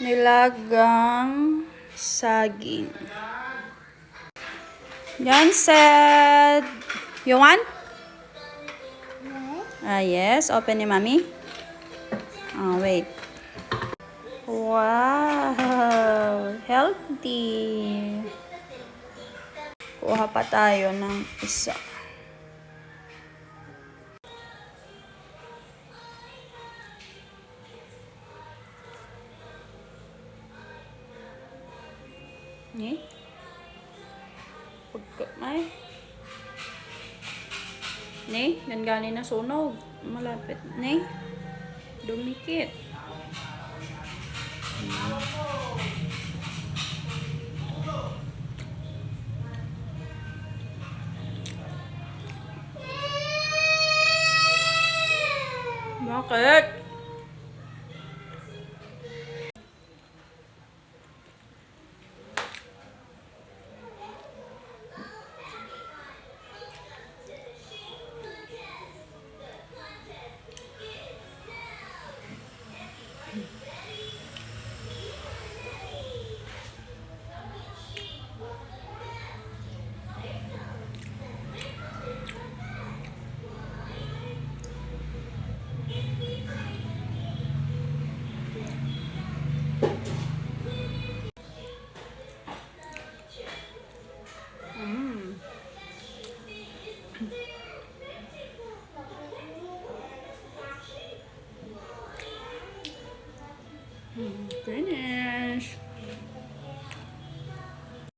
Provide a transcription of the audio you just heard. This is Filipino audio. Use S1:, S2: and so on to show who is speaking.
S1: Nilagang saging. Yan said. You want? Yes. Open ni Mommy. Oh, wait. Wow. Healthy. Kuha pa tayo ng isa. Ni? Ay. Ni, gani na sunog. Malapit. Ni, dumikit. Bakit?